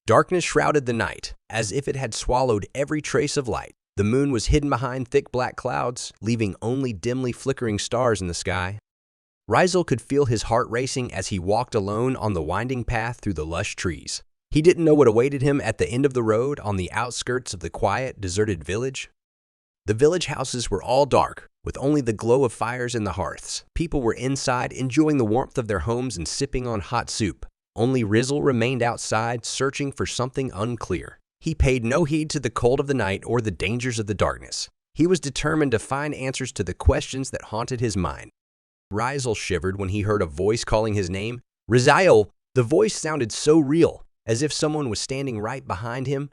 Darkness shrouded the night, as if it had swallowed every trace of light. The moon was hidden behind thick black clouds, leaving only dimly flickering stars in the sky. Rizal could feel his heart racing as he walked alone on the winding path through the lush trees. He didn't know what awaited him at the end of the road on the outskirts of the quiet, deserted village. The village houses were all dark, with only the glow of fires in the hearths. People were inside, enjoying the warmth of their homes and sipping on hot soup. Only Rizal remained outside, searching for something unclear. He paid no heed to the cold of the night or the dangers of the darkness. He was determined to find answers to the questions that haunted his mind. Rizal shivered when he heard a voice calling his name. Rizal! The voice sounded so real, as if someone was standing right behind him.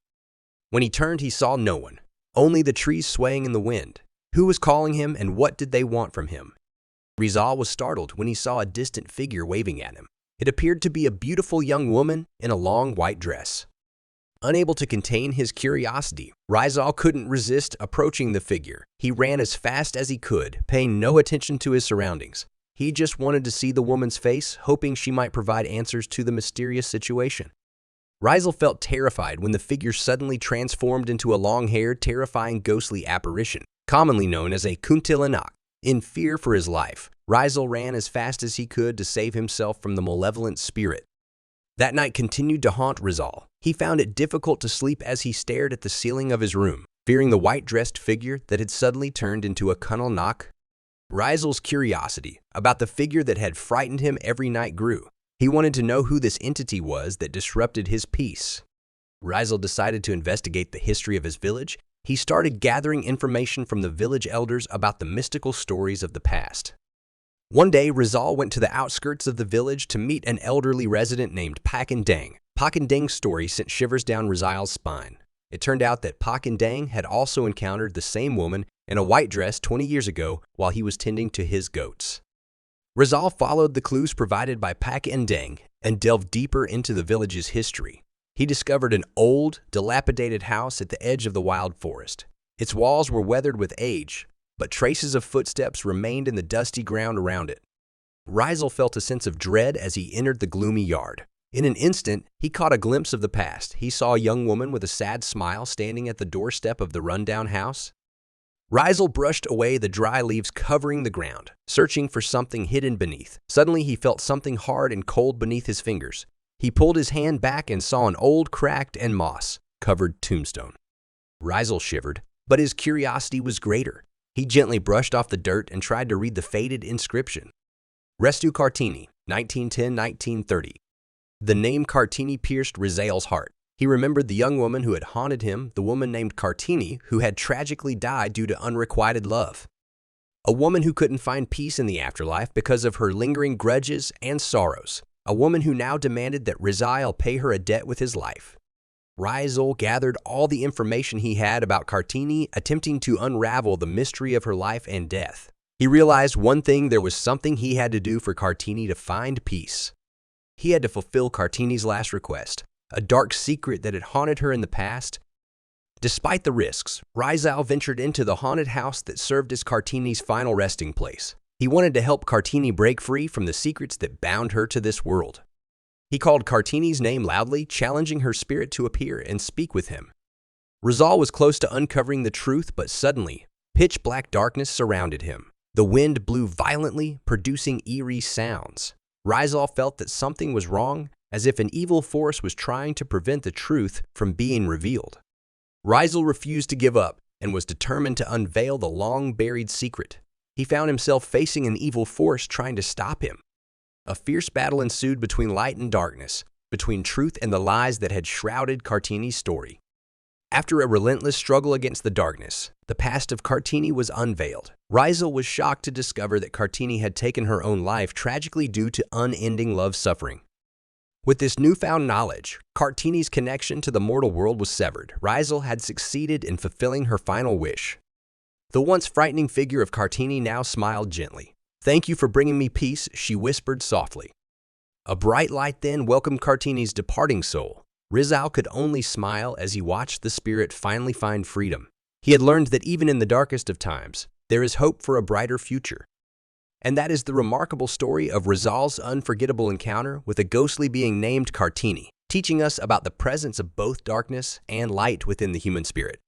When he turned, he saw no one, only the trees swaying in the wind. Who was calling him, and what did they want from him? Rizal was startled when he saw a distant figure waving at him. It appeared to be a beautiful young woman in a long white dress. Unable to contain his curiosity, Rizal couldn't resist approaching the figure. He ran as fast as he could, paying no attention to his surroundings. He just wanted to see the woman's face, hoping she might provide answers to the mysterious situation. Rizal felt terrified when the figure suddenly transformed into a long-haired, terrifying, ghostly apparition, commonly known as a Kuntilanak. In fear for his life, Rizal ran as fast as he could to save himself from the malevolent spirit. That night continued to haunt Rizal. He found it difficult to sleep as he stared at the ceiling of his room, fearing the white-dressed figure that had suddenly turned into a Kuntilanak. Rizal's curiosity about the figure that had frightened him every night grew. He wanted to know who this entity was that disrupted his peace. Rizal decided to investigate the history of his village. He started gathering information from the village elders about the mystical stories of the past. One day, Rizal went to the outskirts of the village to meet an elderly resident named Pakindang. Pakindang's story sent shivers down Rizal's spine. It turned out that Pakindang had also encountered the same woman in a white dress 20 years ago while he was tending to his goats. Rizal followed the clues provided by Pakindang and delved deeper into the village's history. He discovered an old, dilapidated house at the edge of the wild forest. Its walls were weathered with age, but traces of footsteps remained in the dusty ground around it. Rizal felt a sense of dread as he entered the gloomy yard. In an instant, he caught a glimpse of the past. He saw a young woman with a sad smile standing at the doorstep of the rundown house. Rizal brushed away the dry leaves covering the ground, searching for something hidden beneath. Suddenly, he felt something hard and cold beneath his fingers. He pulled his hand back and saw an old, cracked, and moss-covered tombstone. Rizal shivered, but his curiosity was greater. He gently brushed off the dirt and tried to read the faded inscription. Restu Cartini, 1910-1930. The name Cartini pierced Rizal's heart. He remembered the young woman who had haunted him, the woman named Cartini, who had tragically died due to unrequited love. A woman who couldn't find peace in the afterlife because of her lingering grudges and sorrows. A woman who now demanded that Rizal pay her a debt with his life. Rizal gathered all the information he had about Cartini, attempting to unravel the mystery of her life and death. He realized one thing: there was something he had to do for Cartini to find peace. He had to fulfill Cartini's last request, a dark secret that had haunted her in the past. Despite the risks, Rizal ventured into the haunted house that served as Cartini's final resting place. He wanted to help Cartini break free from the secrets that bound her to this world. He called Cartini's name loudly, challenging her spirit to appear and speak with him. Rizal was close to uncovering the truth, but suddenly, pitch-black darkness surrounded him. The wind blew violently, producing eerie sounds. Rizal felt that something was wrong, as if an evil force was trying to prevent the truth from being revealed. Rizal refused to give up and was determined to unveil the long-buried secret. He found himself facing an evil force trying to stop him. A fierce battle ensued between light and darkness, between truth and the lies that had shrouded Cartini's story. After a relentless struggle against the darkness, the past of Cartini was unveiled. Rizal was shocked to discover that Cartini had taken her own life tragically due to unending love suffering. With this newfound knowledge, Cartini's connection to the mortal world was severed. Rizal had succeeded in fulfilling her final wish. The once frightening figure of Cartini now smiled gently. "Thank you for bringing me peace," she whispered softly. A bright light then welcomed Cartini's departing soul. Rizal could only smile as he watched the spirit finally find freedom. He had learned that even in the darkest of times, there is hope for a brighter future. And that is the remarkable story of Rizal's unforgettable encounter with a ghostly being named Cartini. teaching us about the presence of both darkness and light within the human spirit.